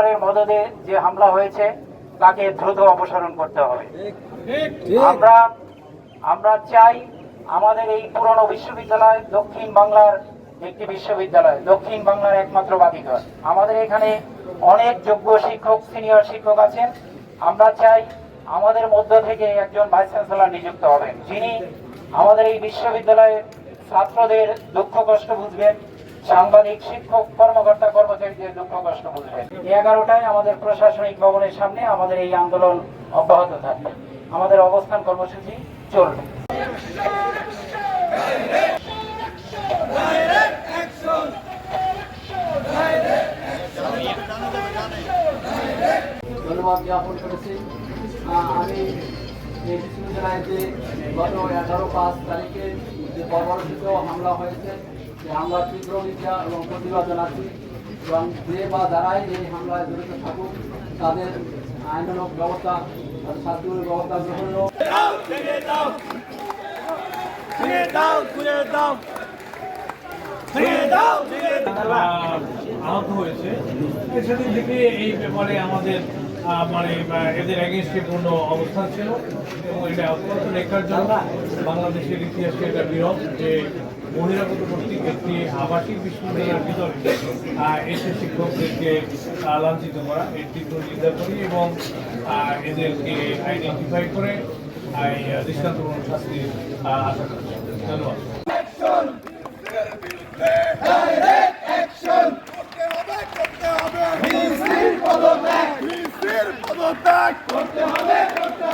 সরকারের মদদে যে হামলা হয়েছে তাকে দ্রুত অপসারণ করতে হবে। আমরা চাই আমাদের এই পুরনো বিশ্ববিদ্যালয় দক্ষিণ বাংলার একটি বিশ্ববিদ্যালয়, দক্ষিণ বাংলার একমাত্র বাতিঘর। আমাদের এখানে অনেক যোগ্য শিক্ষক, সিনিয়র শিক্ষক আছেন। আমরা চাই আমাদের মধ্য থেকে একজন ভাইস চ্যান্সেলর নিযুক্ত হবেন, যিনি আমাদের এই বিশ্ববিদ্যালয়ের ছাত্রদের দুঃখ কষ্ট বুঝবেন, সাংবাদিক, শিক্ষক, কর্মকর্তা, কর্মচারীদের দুঃখ কষ্ট বুঝবেন। 11টায় আমাদের প্রশাসনিক ভবনের সামনে আমাদের এই আন্দোলন অব্যাহত থাকবে। আমাদের অবস্থান কর্মসূচি চলবে। ধন্যবাদ জ্ঞাপন করেছি। আমি এই বিশ্ববিদ্যালয়ে যে গত 11/5 তারিখে যে বর্বরচিত হামলা হয়েছে, সেই হামলার তীব্র নিন্দা এবং প্রতিবাদ জানাচ্ছি এবং যে বা যারাই এই হামলায় জড়িত থাকুক তাদের আইনানুগ ব্যবস্থা, শাস্তিমূলক ব্যবস্থা গ্রহণ আহত হয়েছে। সেদিন থেকে এই ব্যাপারে আমাদের এদের এগেনস্টে পূর্ণ অবস্থান ছিল এবং এটা অত্যন্ত রেখার জন্য বাংলাদেশের ইতিহাসে এটা বিরল যে বহিরাগত কর্তৃক একটি আবাসিক বিশ্ববিদ্যালয়ের ভিতরে এসে শিক্ষকদেরকে লাঞ্ছিত করা, এর তীব্র নিন্দা করি এবং এদেরকে আইডেন্টিফাই করে দৃষ্টান্তমূলক শাস্তির আশা করছি। ধন্যবাদ।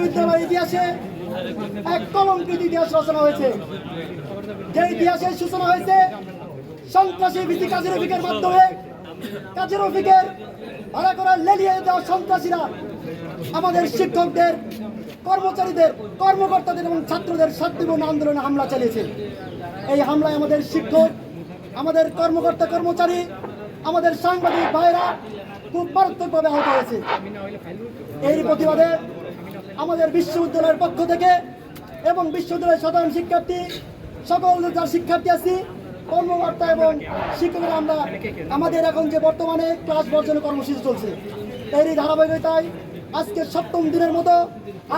বিশ্ববিদ্যালয় ইতিহাসে এক কলঙ্কিত ইতিহাস রচনা হয়েছে, যে ইতিহাসের সূচনা হয়েছে সন্ত্রাসী ভিত্তি কাজী রফিকের মাধ্যমে। কাজী রফিকের ভাড়া করা লেলিয়ে দেওয়া সন্ত্রাসীরা আমাদের শিক্ষকদের, কর্মচারীদের, কর্মকর্তাদের এবং ছাত্রদের শান্তিপূর্ণ আন্দোলনে হামলা চালিয়েছে। এই হামলায় আমাদের শিক্ষক, আমাদের কর্মকর্তা, কর্মচারী, আমাদের সাংবাদিক ভাইরা খুব মারাত্মকভাবে আহত হয়েছে। এর প্রতিবাদে আমাদের বিশ্ববিদ্যালয়ের পক্ষ থেকে এবং বিশ্ববিদ্যালয়ের সাধারণ শিক্ষার্থী, সকল যারা শিক্ষার্থী আছি, কর্মকর্তা এবং শিক্ষকরা, আমরা আমাদের এখন যে বর্তমানে ক্লাস বর্জনের কর্মসূচি চলছে, এরই ধারাবাহিকতায় আজকে 7ম দিনের মতো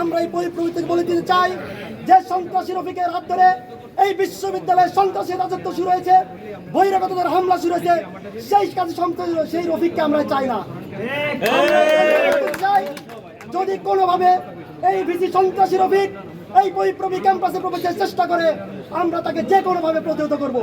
আমরা এই পরিপ্রবৃত্তিকে বলে দিতে চাই যে সন্ত্রাসী রফিকের হাত ধরে এই বিশ্ববিদ্যালয়ের সন্ত্রাসী রাজত্ব শুরু হয়েছে, বহিরাগতদের হামলা শুরু হয়েছে। সেই কাজে সন্ত্রাসী, সেই রফিককে আমরা চাই না। চাই যদি কোনোভাবে এই ভিসি সন্ত্রাসী রফিক এই বহিঃপ্রবী ক্যাম্পাসে প্রবেশের চেষ্টা করে, আমরা তাকে যে কোনোভাবে প্রতিহত করবো।